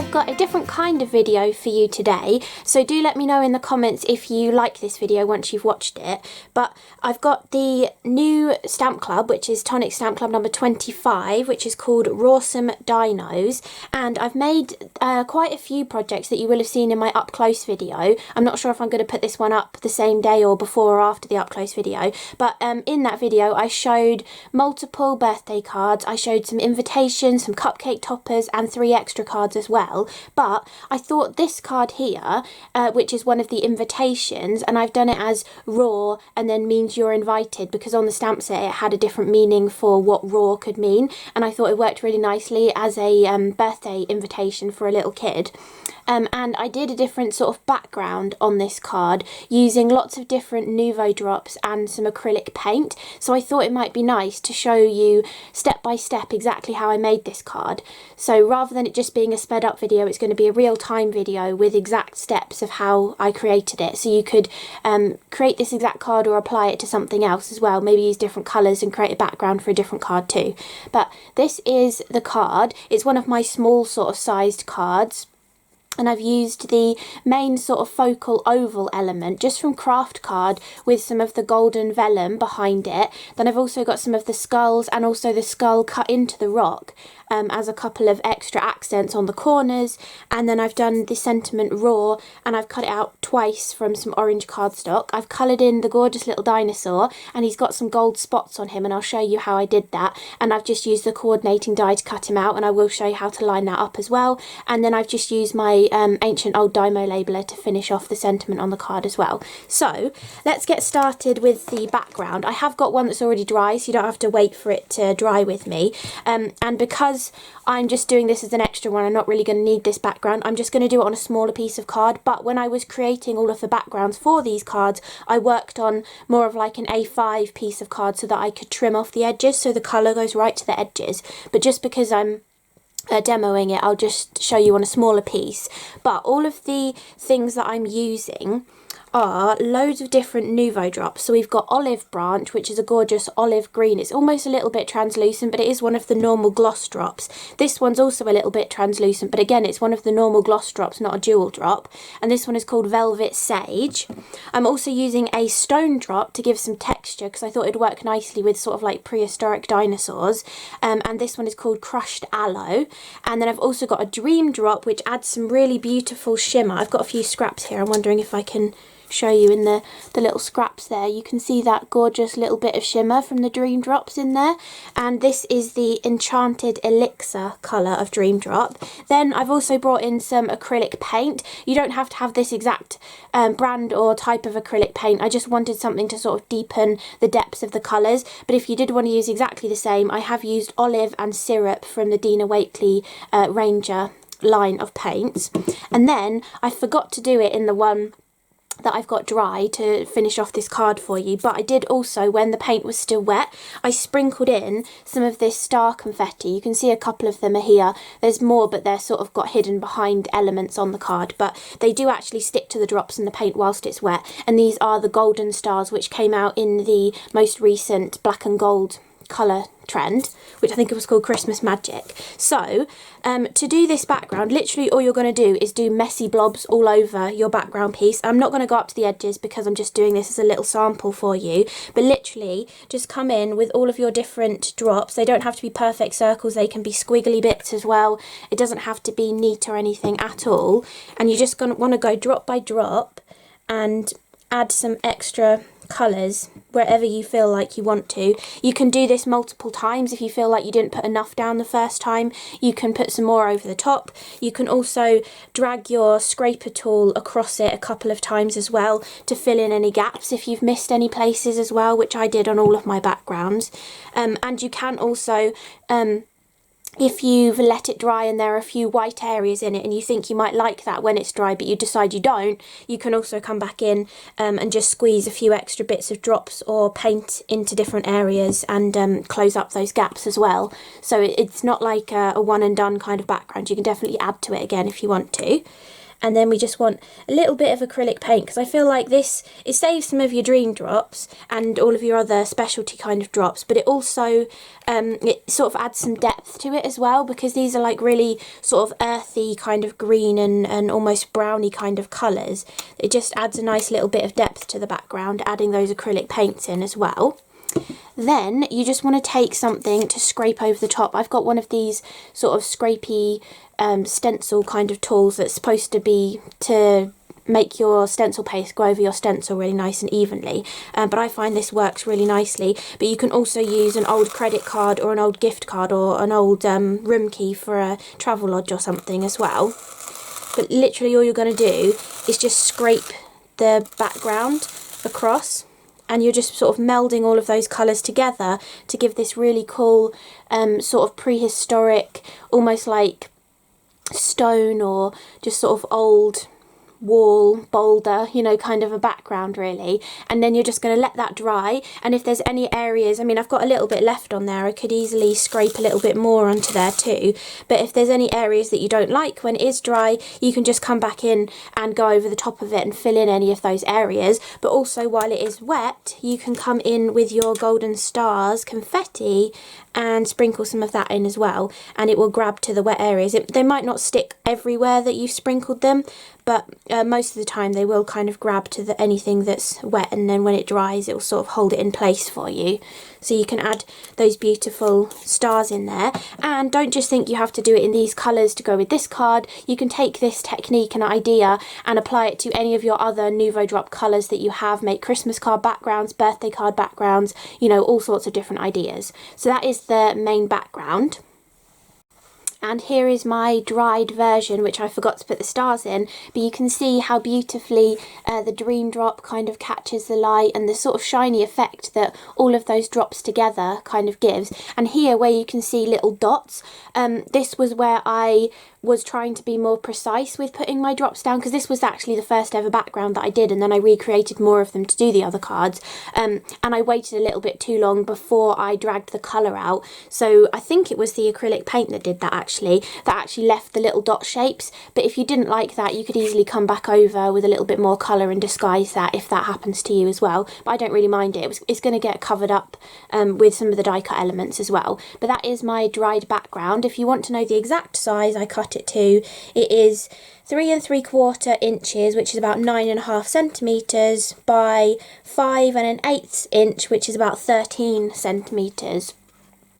I've got a different kind of video for you today, so do let me know in the comments if you like this video once you've watched it. But I've got the new stamp club, which is Tonic Stamp Club number 25, which is called Rawsome Dinos, and I've made quite a few projects that you will have seen in my up close video. I'm not sure if I'm going to put this one up the same day or before or after the up close video, but in that video I showed multiple birthday cards, I showed some invitations, some cupcake toppers and 3 extra cards as well. But I thought this card here, which is one of the invitations, and I've done it as raw and then means you're invited, because on the stamp set it had a different meaning for what raw could mean, and I thought it worked really nicely as a birthday invitation for a little kid. And I did a different sort of background on this card using lots of different Nuvo drops and some acrylic paint, so I thought it might be nice to show you step by step exactly how I made this card. So rather than it just being a sped up video, it's going to be a real-time video with exact steps of how I created it, so you could create this exact card or apply it to something else as well, maybe use different colours and create a background for a different card too. But this is the card. It's one of my small sort of sized cards, and I've used the main sort of focal oval element just from Kraft card with some of the golden vellum behind it. Then I've also got some of the skulls and also the skull cut into the rock as a couple of extra accents on the corners. And then I've done the sentiment raw and I've cut it out twice from some orange cardstock. I've coloured in the gorgeous little dinosaur and he's got some gold spots on him, and I'll show you how I did that. And I've just used the coordinating die to cut him out, and I will show you how to line that up as well. And then I've just used my ancient old Dymo labeler to finish off the sentiment on the card as well. So let's get started with the background. I have got one that's already dry, so you don't have to wait for it to dry with me. And because I'm just doing this as an extra one, I'm not really going to need this background. I'm just going to do it on a smaller piece of card. But when I was creating all of the backgrounds for these cards, I worked on more of like an A5 piece of card so that I could trim off the edges so the colour goes right to the edges. But just because I'm demoing it, I'll just show you on a smaller piece. But all of the things that I'm using are loads of different Nuvo drops. So we've got Olive Branch, which is a gorgeous olive green. It's almost a little bit translucent, but it is one of the normal gloss drops. This one's also a little bit translucent, but again, it's one of the normal gloss drops, not a jewel drop. And this one is called Velvet Sage. I'm also using a stone drop to give some texture, because I thought it'd work nicely with sort of like prehistoric dinosaurs. And this one is called Crushed Aloe. And then I've also got a dream drop, which adds some really beautiful shimmer. I've got a few scraps here. I'm wondering if I can show you in the little scraps there. You can see that gorgeous little bit of shimmer from the dream drops in there. And this is the Enchanted Elixir colour of dream drop. Then I've also brought in some acrylic paint. You don't have to have this exact brand or type of acrylic paint. I just wanted something to sort of deepen the depths of the colours. But if you did want to use exactly the same, I have used olive and syrup from the Dina Wakley Ranger line of paints. And then I forgot to do it in the one that I've got dry to finish off this card for you, but I did also, when the paint was still wet, I sprinkled in some of this star confetti. You can see a couple of them are here. There's more, but they're sort of got hidden behind elements on the card, but they do actually stick to the drops in the paint whilst it's wet. And these are the golden stars, which came out in the most recent black and gold colour trend, which I think it was called Christmas Magic. So to do this background, literally all you're going to do is do messy blobs all over your background piece. I'm not going to go up to the edges because I'm just doing this as a little sample for you, but literally just come in with all of your different drops. They don't have to be perfect circles, they can be squiggly bits as well. It doesn't have to be neat or anything at all, and you're just going to want to go drop by drop and add some extra colours wherever you feel like you want to. You can do this multiple times if you feel like you didn't put enough down the first time. You can put some more over the top. You can also drag your scraper tool across it a couple of times as well to fill in any gaps if you've missed any places as well, which I did on all of my backgrounds. And you can also if you've let it dry and there are a few white areas in it and you think you might like that when it's dry but you decide you don't, you can also come back in and just squeeze a few extra bits of drops or paint into different areas and close up those gaps as well. So it's not like a one and done kind of background. You can definitely add to it again if you want to. And then we just want a little bit of acrylic paint, because I feel like this, it saves some of your dream drops and all of your other specialty kind of drops, but it also, it sort of adds some depth to it as well, because these are like really sort of earthy kind of green and almost browny kind of colours. It just adds a nice little bit of depth to the background, adding those acrylic paints in as well. Then you just want to take something to scrape over the top. I've got one of these sort of scrapey stencil kind of tools that's supposed to be to make your stencil paste go over your stencil really nice and evenly, but I find this works really nicely. But you can also use an old credit card or an old gift card or an old room key for a travel lodge or something as well. But literally all you're going to do is just scrape the background across, and you're just sort of melding all of those colours together to give this really cool sort of prehistoric, almost like stone or just sort of old wall boulder, you know, kind of a background really. And then you're just going to let that dry, and if there's any areas, I mean, I've got a little bit left on there, I could easily scrape a little bit more onto there too, but if there's any areas that you don't like when it is dry, you can just come back in and go over the top of it and fill in any of those areas. But also while it is wet, you can come in with your golden stars confetti and sprinkle some of that in as well, and it will grab to the wet areas. They might not stick everywhere that you've sprinkled them, but most of the time they will kind of grab to anything that's wet, and then when it dries it will sort of hold it in place for you. So you can add those beautiful stars in there, and don't just think you have to do it in these colours to go with this card. You can take this technique and idea and apply it to any of your other Nuvo drop colours that you have. Make Christmas card backgrounds, birthday card backgrounds, you know, all sorts of different ideas. So that is the main background. And here is my dried version, which I forgot to put the stars in, but you can see how beautifully the dream drop kind of catches the light, and the sort of shiny effect that all of those drops together kind of gives. And here where you can see little dots, this was where I was trying to be more precise with putting my drops down, because this was actually the first ever background that I did, and then I recreated more of them to do the other cards, and I waited a little bit too long before I dragged the colour out. So I think it was the acrylic paint that did that actually left the little dot shapes. But if you didn't like that, you could easily come back over with a little bit more colour and disguise that if that happens to you as well. But I don't really mind it. It's going to get covered up with some of the die cut elements as well. But that is my dried background. If you want to know the exact size I cut it to, it is 3 3/4 inches, which is about 9.5 centimetres, by 5 1/8 inch, which is about 13 centimetres.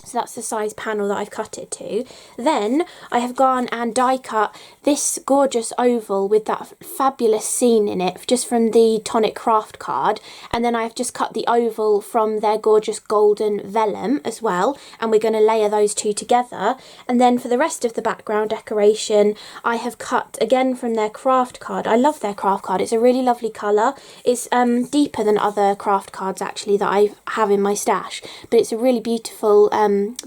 So that's the size panel that I've cut it to. Then I have gone and die cut this gorgeous oval with that fabulous scene in it, just from the Tonic Kraft card. And then I've just cut the oval from their gorgeous golden vellum as well. And we're going to layer those two together. And then for the rest of the background decoration, I have cut again from their Kraft card. I love their Kraft card. It's a really lovely colour. It's deeper than other Kraft cards actually that I have in my stash. But it's a really beautiful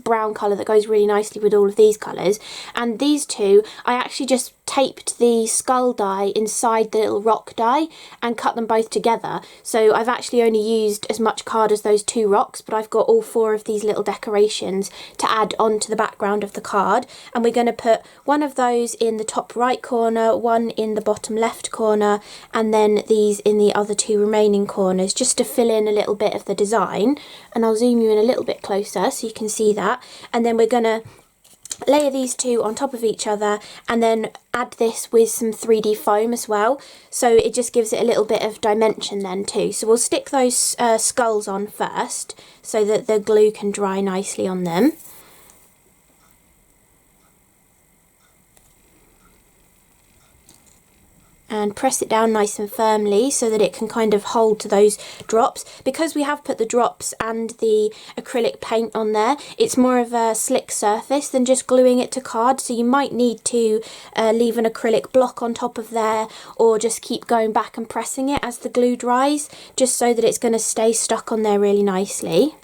brown colour that goes really nicely with all of these colours. And these two, I actually just taped the skull die inside the little rock die and cut them both together. So I've actually only used as much card as those two rocks, but I've got all 4 of these little decorations to add onto the background of the card. And we're going to put one of those in the top right corner, one in the bottom left corner, and then these in the other 2 remaining corners, just to fill in a little bit of the design. And I'll zoom you in a little bit closer so you can see that. And then we're going to layer these 2 on top of each other, and then add this with some 3D foam as well, so it just gives it a little bit of dimension then too. So we'll stick those skulls on first so that the glue can dry nicely on them. And press it down nice and firmly so that it can kind of hold to those drops. Because we have put the drops and the acrylic paint on there, it's more of a slick surface than just gluing it to card, so you might need to leave an acrylic block on top of there, or just keep going back and pressing it as the glue dries, just so that it's going to stay stuck on there really nicely.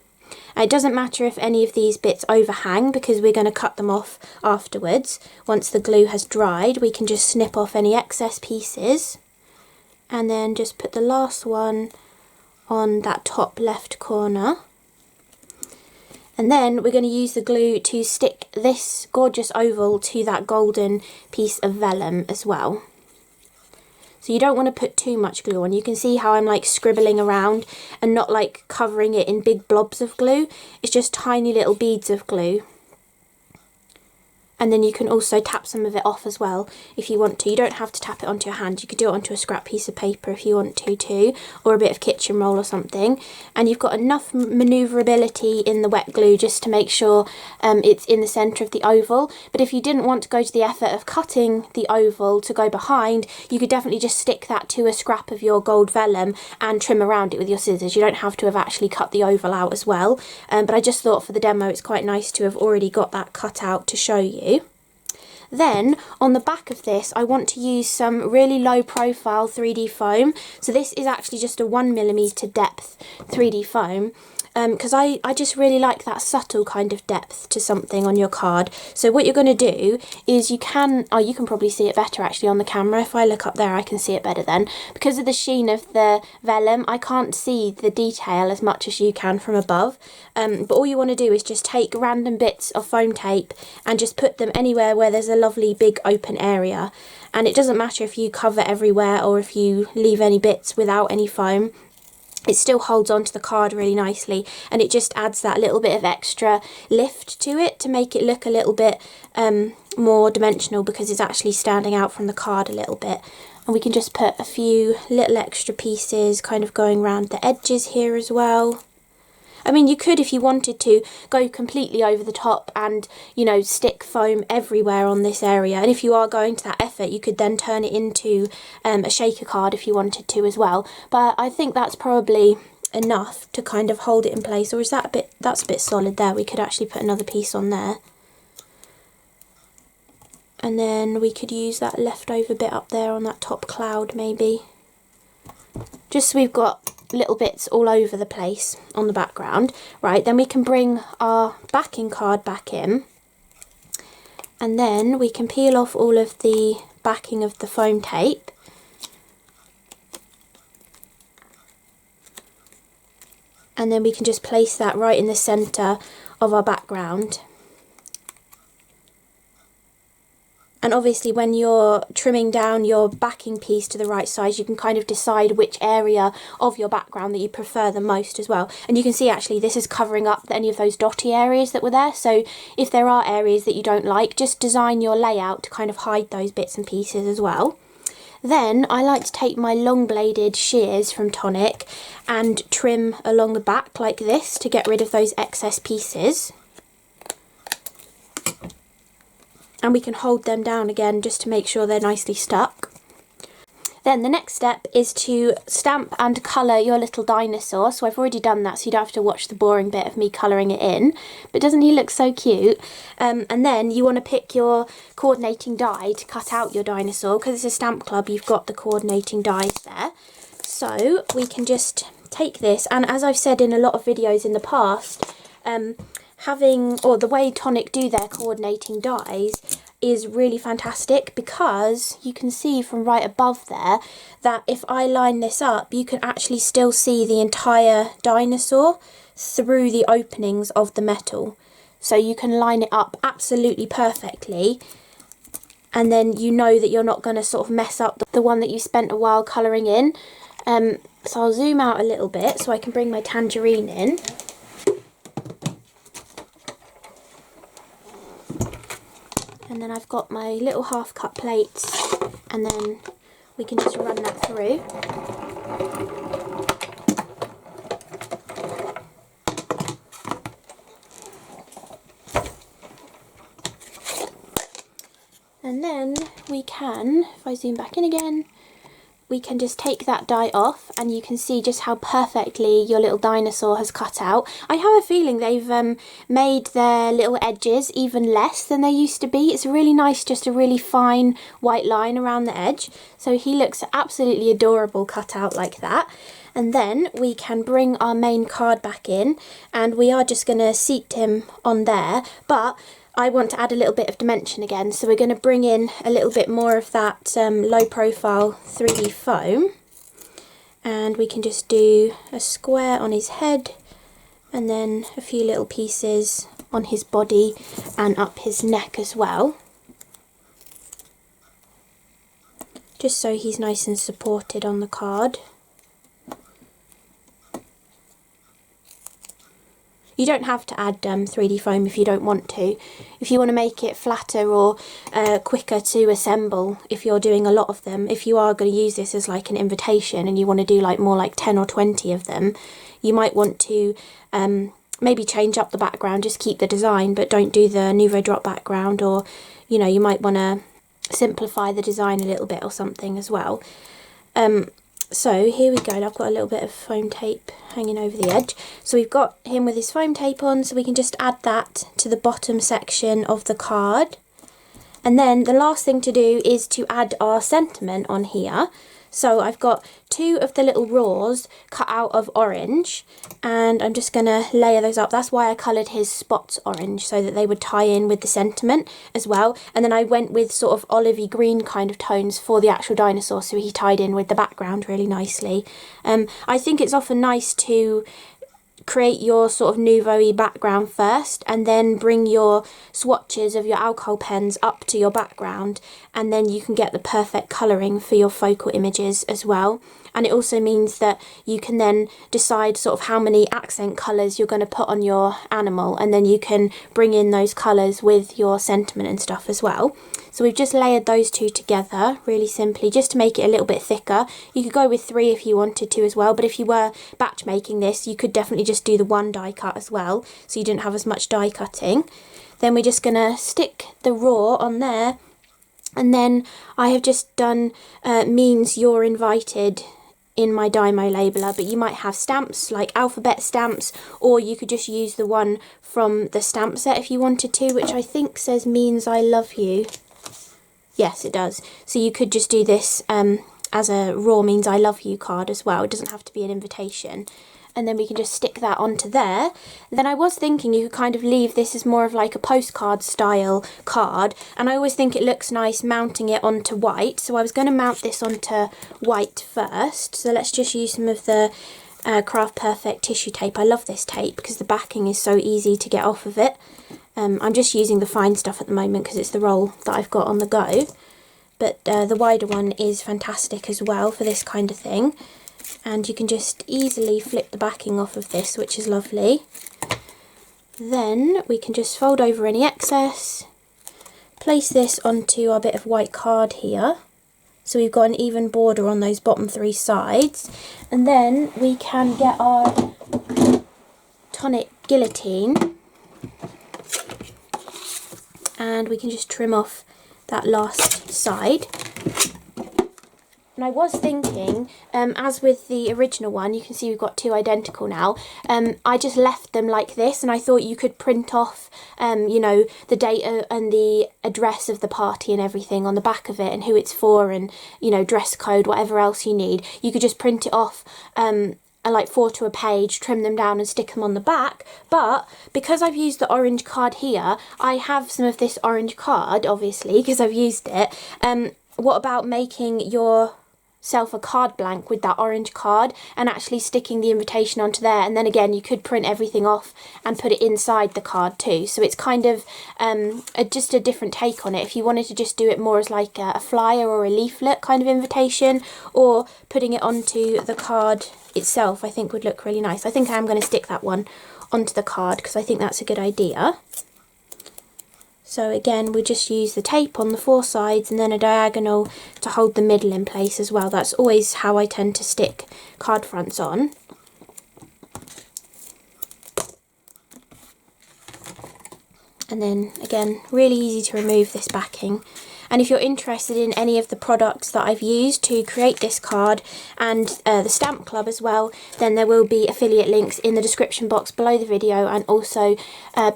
It doesn't matter if any of these bits overhang, because we're going to cut them off afterwards. Once the glue has dried, we can just snip off any excess pieces, and then just put the last one on that top left corner. And then we're going to use the glue to stick this gorgeous oval to that golden piece of vellum as well. So you don't want to put too much glue on. You can see how I'm like scribbling around and not like covering it in big blobs of glue. It's just tiny little beads of glue. And then you can also tap some of it off as well if you want to. You don't have to tap it onto your hand. You could do it onto a scrap piece of paper if you want to too, or a bit of kitchen roll or something. And you've got enough manoeuvrability in the wet glue just to make sure it's in the centre of the oval. But if you didn't want to go to the effort of cutting the oval to go behind, you could definitely just stick that to a scrap of your gold vellum and trim around it with your scissors. You don't have to have actually cut the oval out as well. But I just thought for the demo it's quite nice to have already got that cut out to show you. Then on the back of this I want to use some really low profile 3D foam. So this is actually just a 1mm depth 3D foam. Because I just really like that subtle kind of depth to something on your card. So what you're going to do is you can probably see it better actually on the camera. If I look up there I can see it better then. Because of the sheen of the vellum I can't see the detail as much as you can from above. But all you want to do is just take random bits of foam tape and just put them anywhere where there's a lovely big open area. And it doesn't matter if you cover everywhere or if you leave any bits without any foam. It still holds onto the card really nicely, and it just adds that little bit of extra lift to it to make it look a little bit more dimensional, because it's actually standing out from the card a little bit. And we can just put a few little extra pieces kind of going around the edges here as well. I mean, you could, if you wanted to, go completely over the top and, you know, stick foam everywhere on this area. And if you are going to that effort, you could then turn it into a shaker card if you wanted to as well. But I think that's probably enough to kind of hold it in place. Or is that that's a bit solid there? We could actually put another piece on there. And then we could use that leftover bit up there on that top cloud maybe. Just so we've got little bits all over the place on the background. Right, then we can bring our backing card back in, and then we can peel off all of the backing of the foam tape. And then we can just place that right in the centre of our background. And obviously when you're trimming down your backing piece to the right size, you can kind of decide which area of your background that you prefer the most as well. And you can see actually this is covering up any of those dotty areas that were there. So if there are areas that you don't like, just design your layout to kind of hide those bits and pieces as well. Then I like to take my long bladed shears from Tonic and trim along the back like this to get rid of those excess pieces. And we can hold them down again just to make sure they're nicely stuck. Then the next step is to stamp and colour your little dinosaur. So I've already done that, so you don't have to watch the boring bit of me colouring it in. But doesn't he look so cute? And then you want to pick your coordinating die to cut out your dinosaur. Because it's a stamp club, you've got the coordinating dies there. So we can just take this, and as I've said in a lot of videos in the past, the way Tonic do their coordinating dies is really fantastic, because you can see from right above there that if I line this up, you can actually still see the entire dinosaur through the openings of the metal. So you can line it up absolutely perfectly, and then you know that you're not going to sort of mess up the one that you spent a while colouring in. So I'll zoom out a little bit so I can bring my tangerine in. And then I've got my little half cut plates, and then we can just run that through. And then we can, if I zoom back in again, we can just take that die off, and you can see just how perfectly your little dinosaur has cut out. I have a feeling they've made their little edges even less than they used to be. It's really nice, just a really fine white line around the edge. So he looks absolutely adorable cut out like that. And then we can bring our main card back in, and we are just going to seat him on there, but I want to add a little bit of dimension again, so we're going to bring in a little bit more of that low profile 3D foam, and we can just do a square on his head and then a few little pieces on his body and up his neck as well. just so he's nice and supported on the card. You don't have to add 3D foam if you don't want to. If you want to make it flatter or quicker to assemble, if you're doing a lot of them, if you are going to use this as like an invitation and you want to do like more like 10 or 20 of them, you might want to maybe change up the background, just keep the design, but don't do the Nuvo drop background, or, you know, you might want to simplify the design a little bit or something as well. So here we go, I've got a little bit of foam tape hanging over the edge. So we've got him with his foam tape on, so we can just add that to the bottom section of the card. And then the last thing to do is to add our sentiment on here. So I've got 2 of the little raws cut out of orange, and I'm just going to layer those up. That's why I coloured his spots orange, so that they would tie in with the sentiment as well. And then I went with sort of olivey green kind of tones for the actual dinosaur, so he tied in with the background really nicely. I think it's often nice to create your sort of Nuvo-y background first, and then bring your swatches of your alcohol pens up to your background, and then you can get the perfect colouring for your focal images as well. And it also means that you can then decide sort of how many accent colours you're going to put on your animal, and then you can bring in those colours with your sentiment and stuff as well. So we've just layered those 2 together really simply, just to make it a little bit thicker. You could go with 3 if you wanted to as well, but if you were batch making this, you could definitely just do the 1 die cut as well, so you didn't have as much die cutting. Then we're just going to stick the raw on there, and then I have just done means you're invited in my Dymo labeler, but you might have stamps like alphabet stamps, or you could just use the one from the stamp set if you wanted to, which I think says means I love you. Yes, it does. So you could just do this as a raw means I love you card as well. It doesn't have to be an invitation. And then we can just stick that onto there. Then I was thinking you could kind of leave this as more of like a postcard style card, and I always think it looks nice mounting it onto white, so I was going to mount this onto white first. So let's just use some of the Kraft Perfect tissue tape. I love this tape because the backing is so easy to get off of it. I'm just using the fine stuff at the moment because it's the roll that I've got on the go, but the wider one is fantastic as well for this kind of thing. And you can just easily flip the backing off of this, which is lovely. Then we can just fold over any excess, place this onto our bit of white card here, so we've got an even border on those bottom 3 sides, and then we can get our Tonic guillotine, and we can just trim off that last side. And I was thinking, as with the original one, you can see we've got 2 identical now, I just left them like this, and I thought you could print off, you know, the date and the address of the party and everything on the back of it, and who it's for, and, you know, dress code, whatever else you need. You could just print it off, like 4 to a page, trim them down and stick them on the back. But because I've used the orange card here, I have some of this orange card, obviously, because I've used it. What about making yourself a card blank with that orange card and actually sticking the invitation onto there, and then again you could print everything off and put it inside the card too, so it's kind of just a different take on it. If you wanted to just do it more as like a flyer or a leaflet kind of invitation, or putting it onto the card itself, I think would look really nice. I think I'm going to stick that one onto the card because I think that's a good idea. So again, we just use the tape on the 4 sides and then a diagonal to hold the middle in place as well. That's always how I tend to stick card fronts on. And then again, really easy to remove this backing. And if you're interested in any of the products that I've used to create this card, and the Stamp Club as well, then there will be affiliate links in the description box below the video, and also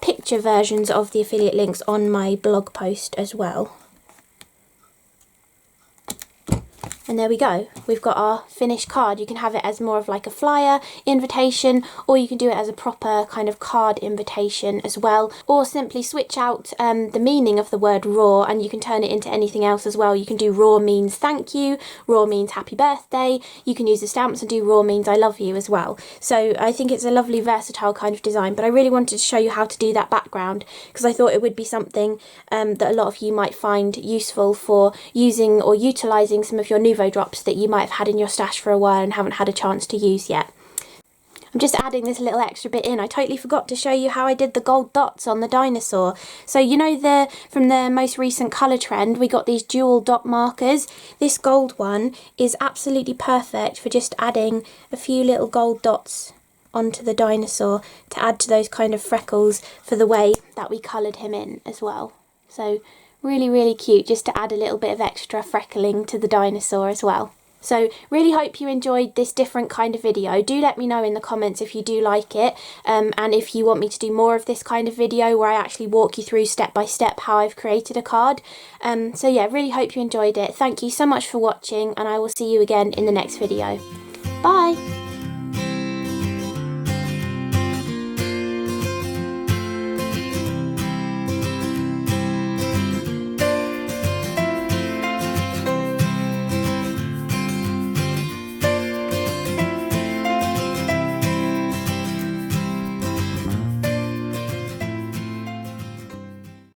picture versions of the affiliate links on my blog post as well. And there we go, we've got our finished card. You can have it as more of like a flyer invitation, or you can do it as a proper kind of card invitation as well, or simply switch out the meaning of the word raw and you can turn it into anything else as well. You can do raw means thank you, raw means happy birthday, you can use the stamps and do raw means I love you as well. So I think it's a lovely versatile kind of design, but I really wanted to show you how to do that background because I thought it would be something that a lot of you might find useful for using or utilising some of your Nuvo drops that you might have had in your stash for a while and haven't had a chance to use yet. I'm just adding this little extra bit in. I totally forgot to show you how I did the gold dots on the dinosaur. So you know from the most recent colour trend we got these dual dot markers. This gold one is absolutely perfect for just adding a few little gold dots onto the dinosaur to add to those kind of freckles for the way that we coloured him in as well. So really, really cute, just to add a little bit of extra freckling to the dinosaur as well. So really hope you enjoyed this different kind of video. Do let me know in the comments if you do like it, and if you want me to do more of this kind of video where I actually walk you through step by step how I've created a card. So yeah, really hope you enjoyed it. Thank you so much for watching, and I will see you again in the next video. Bye!